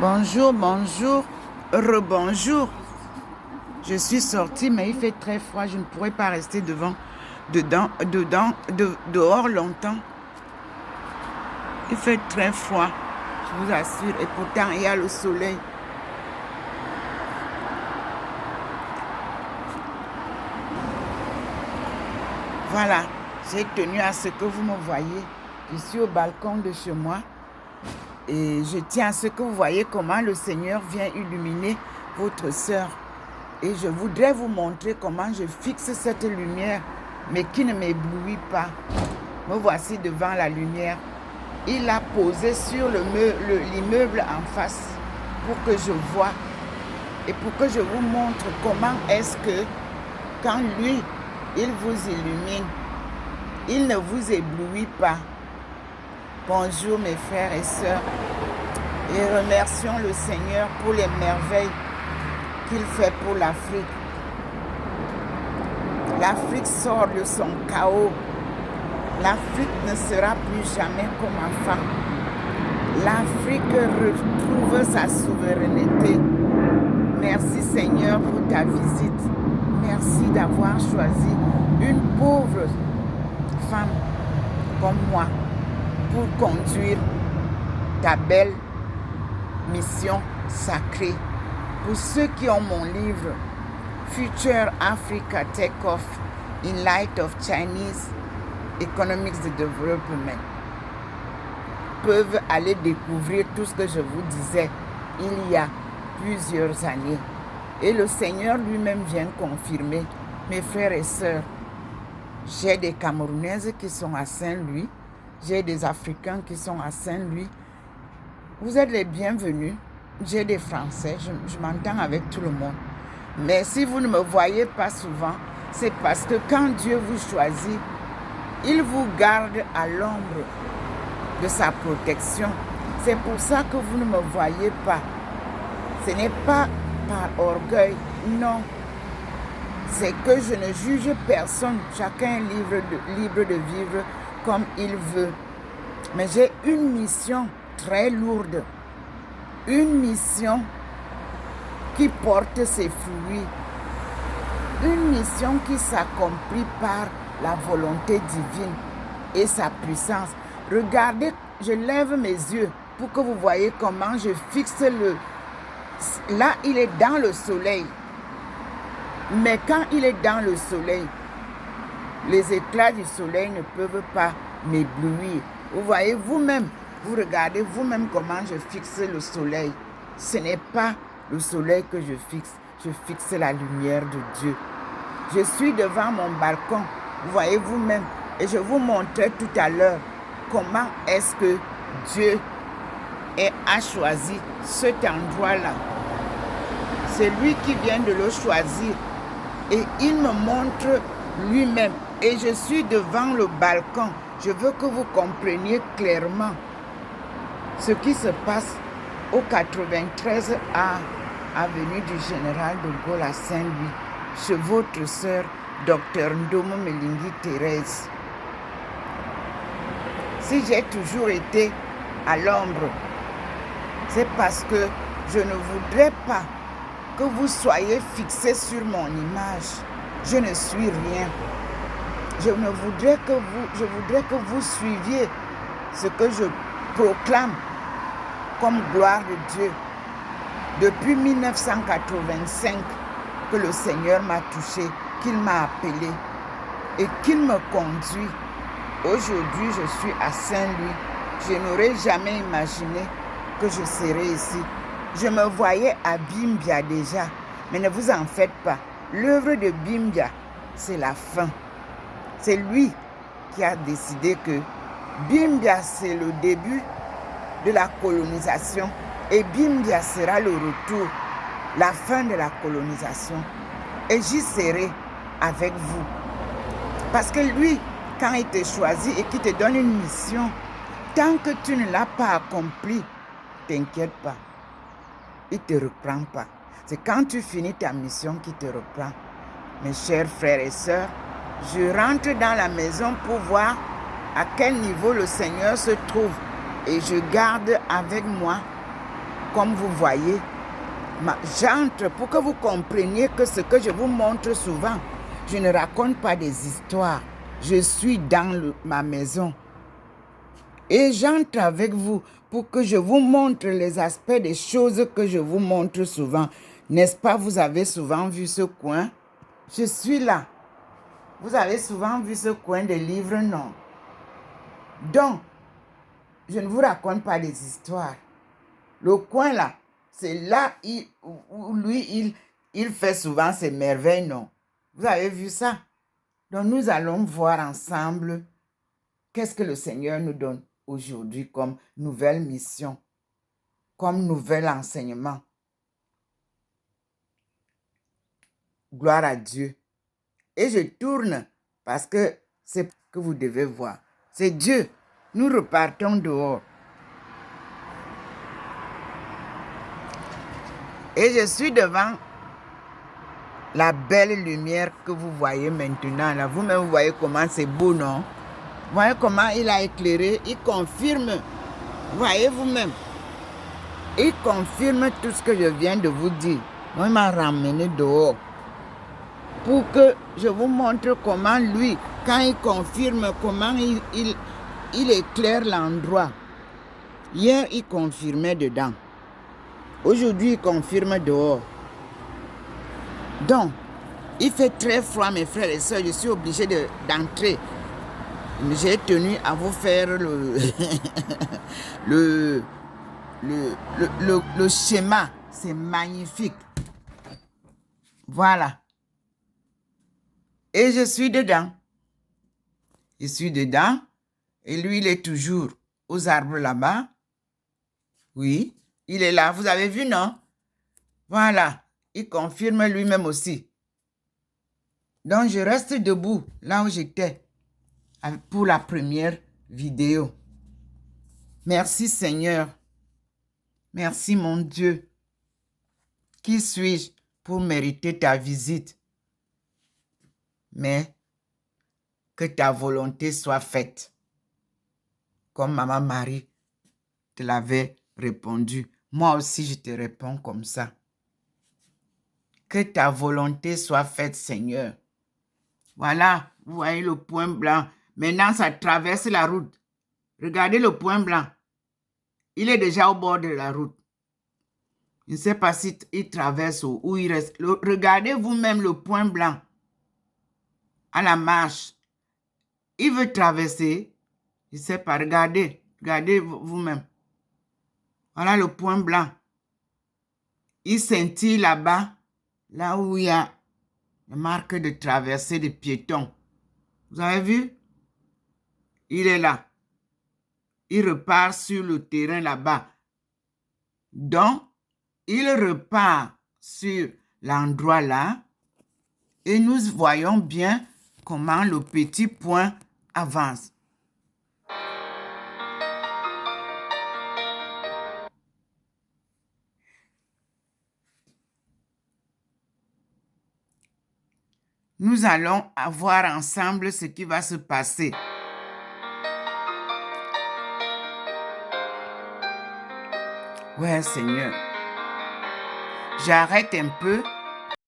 Bonjour, bonjour, rebonjour. Je suis sortie, mais il fait très froid. Je ne pourrais pas rester dehors longtemps. Il fait très froid, je vous assure. Et pourtant, il y a le soleil. Voilà, j'ai tenu à ce que vous me voyez. Je suis au balcon de chez moi. Et je tiens à ce que vous voyez comment le Seigneur vient illuminer votre sœur. Et je voudrais vous montrer comment je fixe cette lumière, mais qui ne m'éblouit pas. Me voici devant la lumière. Il l'a posée sur l'immeuble en face pour que je voie et pour que je vous montre comment est-ce que quand lui, il vous illumine, il ne vous éblouit pas. Bonjour mes frères et sœurs, et remercions le Seigneur pour les merveilles qu'il fait pour l'Afrique. L'Afrique sort de son chaos. L'Afrique ne sera plus jamais comme avant. L'Afrique retrouve sa souveraineté. Merci Seigneur pour ta visite. Merci d'avoir choisi une pauvre femme comme moi pour conduire ta belle mission sacrée. Pour ceux qui ont mon livre Future Africa Take-Off in Light of Chinese Economics Development, peuvent aller découvrir tout ce que je vous disais il y a plusieurs années. Et le Seigneur lui-même vient confirmer, mes frères et sœurs, j'ai des Camerounaises qui sont à Saint-Louis, j'ai des Africains qui sont à Saint-Louis. Vous êtes les bienvenus. J'ai des Français, je m'entends avec tout le monde. Mais si vous ne me voyez pas souvent, c'est parce que quand Dieu vous choisit, il vous garde à l'ombre de sa protection. C'est pour ça que vous ne me voyez pas. Ce n'est pas par orgueil, non. C'est que je ne juge personne. Chacun est libre de vivre comme il veut. Mais j'ai une mission très lourde. Une mission qui porte ses fruits. Une mission qui s'accomplit par la volonté divine et sa puissance. Regardez, je lève mes yeux pour que vous voyez comment je fixe Là, il est dans le soleil. Mais quand il est dans le soleil, les éclats du soleil ne peuvent pas m'éblouir. Vous voyez vous-même, vous regardez vous-même comment je fixe le soleil. Ce n'est pas le soleil que je fixe la lumière de Dieu. Je suis devant mon balcon, vous voyez vous-même, et je vous montrais tout à l'heure comment est-ce que Dieu a choisi cet endroit-là. C'est lui qui vient de le choisir et il me montre lui-même. Et je suis devant le balcon. Je veux que vous compreniez clairement ce qui se passe au 93 avenue du Général de Gaulle à Saint-Louis, chez votre sœur, Dr Ndomo Melingi Thérèse. Si j'ai toujours été à l'ombre, c'est parce que je ne voudrais pas que vous soyez fixés sur mon image. Je ne suis rien. Je voudrais que vous suiviez ce que je proclame comme gloire de Dieu. Depuis 1985 que le Seigneur m'a touché, qu'il m'a appelé et qu'il me conduit. Aujourd'hui, je suis à Saint-Louis. Je n'aurais jamais imaginé que je serais ici. Je me voyais à Bimbia déjà, mais ne vous en faites pas. L'œuvre de Bimbia, c'est la fin. C'est lui qui a décidé que Bimbia, c'est le début de la colonisation et Bimbia sera le retour, la fin de la colonisation. Et j'y serai avec vous. Parce que lui, quand il te choisit et qu'il te donne une mission, tant que tu ne l'as pas accomplie, t'inquiète pas, il ne te reprend pas. C'est quand tu finis ta mission qu'il te reprend. Mes chers frères et sœurs, je rentre dans la maison pour voir à quel niveau le Seigneur se trouve et je garde avec moi comme vous voyez, j'entre pour que vous compreniez que ce que je vous montre souvent, je ne raconte pas des histoires. Je suis dans ma maison. Et j'entre avec vous pour que je vous montre les aspects des choses que je vous montre souvent. N'est-ce pas, vous avez souvent vu ce coin? Je suis là. Vous avez souvent vu ce coin de livres? Non. Donc, je ne vous raconte pas des histoires. Le coin là, c'est là où lui, il fait souvent ses merveilles, non? Vous avez vu ça? Donc, nous allons voir ensemble qu'est-ce que le Seigneur nous donne aujourd'hui comme nouvelle mission, comme nouvel enseignement. Gloire à Dieu. Et je tourne parce que c'est ce que vous devez voir. C'est Dieu. Nous repartons dehors. Et je suis devant la belle lumière que vous voyez maintenant. Là, vous-même, vous voyez comment c'est beau, non? Vous voyez comment il a éclairé. Il confirme. Vous voyez vous-même. Il confirme tout ce que je viens de vous dire. Moi, il m'a ramené dehors. Pour que je vous montre comment lui, quand il confirme, comment il éclaire l'endroit. Hier, il confirmait dedans. Aujourd'hui, il confirme dehors. Donc, il fait très froid, mes frères et sœurs. Je suis obligé d'entrer. J'ai tenu à vous faire le schéma. C'est magnifique. Voilà. Et je suis dedans. Je suis dedans. Et lui, il est toujours aux arbres là-bas. Oui, il est là. Vous avez vu, non? Voilà. Il confirme lui-même aussi. Donc, je reste debout là où j'étais pour la première vidéo. Merci, Seigneur. Merci, mon Dieu. Qui suis-je pour mériter ta visite? Mais que ta volonté soit faite. Comme Maman Marie te l'avait répondu. Moi aussi, je te réponds comme ça. Que ta volonté soit faite, Seigneur. Voilà, vous voyez le point blanc. Maintenant, ça traverse la route. Regardez le point blanc. Il est déjà au bord de la route. Je ne sais pas si il traverse ou où il reste. Regardez vous-même le point blanc à la marche. Il veut traverser. Je ne sais pas, regardez. Regardez vous-même. Voilà le point blanc. Il scintille là-bas, là où il y a la marque de traversée de piétons. Vous avez vu? Il est là. Il repart sur le terrain là-bas. Donc, il repart sur l'endroit là et nous voyons bien comment le petit point avance. Nous allons voir ensemble ce qui va se passer. Ouais, Seigneur. J'arrête un peu